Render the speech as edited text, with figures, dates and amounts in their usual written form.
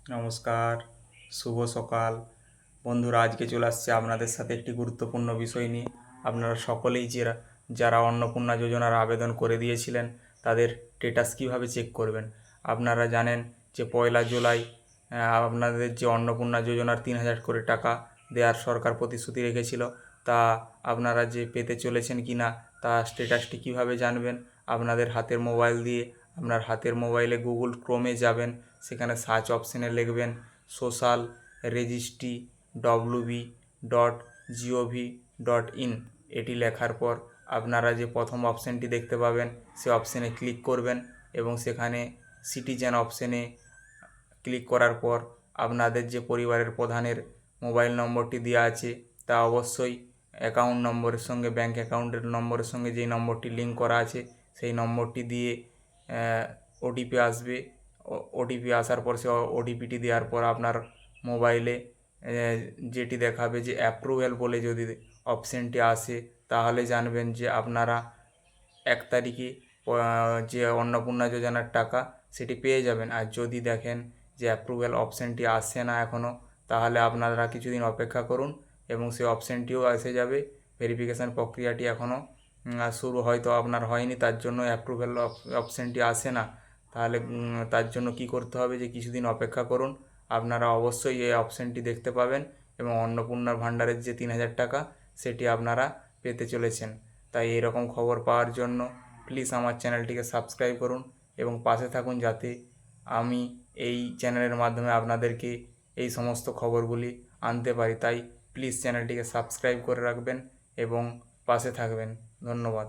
নমস্কার, শুভ সকাল। বন্ধুরা, আজকে চলে আসছে আপনাদের সাথে একটি গুরুত্বপূর্ণ বিষয় নিয়ে। আপনারা সকলেই যারা অন্নপূর্ণা যোজনার আবেদন করে দিয়েছিলেন, তাদের স্টেটাস কীভাবে চেক করবেন। আপনারা জানেন যে 1 জুলাই আপনাদের যে অন্নপূর্ণা যোজনার 3,000 করে টাকা দেওয়ার সরকার প্রতিশ্রুতি রেখেছিল, তা আপনারা যে পেতে চলেছেন কি না তা স্টেটাসটি কীভাবে জানবেন। আপনাদের হাতের মোবাইল দিয়ে আপনার হাতের মোবাইলে গুগল ক্রোমে যাবেন, সেখানে সার্চ অপশানে লিখবেন সোশ্যাল রেজিস্ট্রি www.gov.in। এটি লেখার পর আপনারা যে প্রথম অপশানটি দেখতে পাবেন সে অপশানে ক্লিক করবেন এবং সেখানে সিটিজেন অপশানে ক্লিক করার পর আপনাদের যে পরিবারের প্রধানের মোবাইল নম্বরটি দেওয়া আছে তা অবশ্যই অ্যাকাউন্ট নম্বরের সঙ্গে, ব্যাঙ্ক অ্যাকাউন্টের নম্বরের সঙ্গে যেই নম্বরটি লিঙ্ক করা আছে সেই নম্বরটি দিয়ে ওটিপি আসবে। ওটিপি আসার পর সে ওটিপিটি দেওয়ার পর আপনার মোবাইলে যেটি দেখাবে যে অ্যাপ্রুভেল বলে যদি অপশানটি আসে, তাহলে জানবেন যে আপনারা 1 তারিখে যে অন্নপূর্ণা যোজনার টাকা সেটি পেয়ে যাবেন। আর যদি দেখেন যে অ্যাপ্রুভেল অপশানটি আসছে না এখনও, তাহলে আপনারা কিছুদিন অপেক্ষা করুন এবং সেই অপশানটিও এসে যাবে। ভেরিফিকেশান প্রক্রিয়াটি এখনও শুরু হয়তো আপনার হয়নি, তার জন্য অ্যাপ্রুভেল অপশানটি আসে না। তাহলে তার জন্য কি করতে হবে যে কিছুদিন অপেক্ষা করুন, আপনারা অবশ্যই এই অপশানটি দেখতে পাবেন এবং অন্নপূর্ণা ভাণ্ডারের যে 3,000 টাকা সেটি আপনারা পেতে চলেছেন। তাই এরকম খবর পাওয়ার জন্য প্লিজ আমার চ্যানেলটিকে সাবস্ক্রাইব করুন এবং পাশে থাকুন, যাতে আমি এই চ্যানেলের মাধ্যমে আপনাদেরকে এই সমস্ত খবরগুলি আনতে পারি। তাই প্লিজ চ্যানেলটিকে সাবস্ক্রাইব করে রাখবেন এবং পাশে থাকবেন। ধন্যবাদ।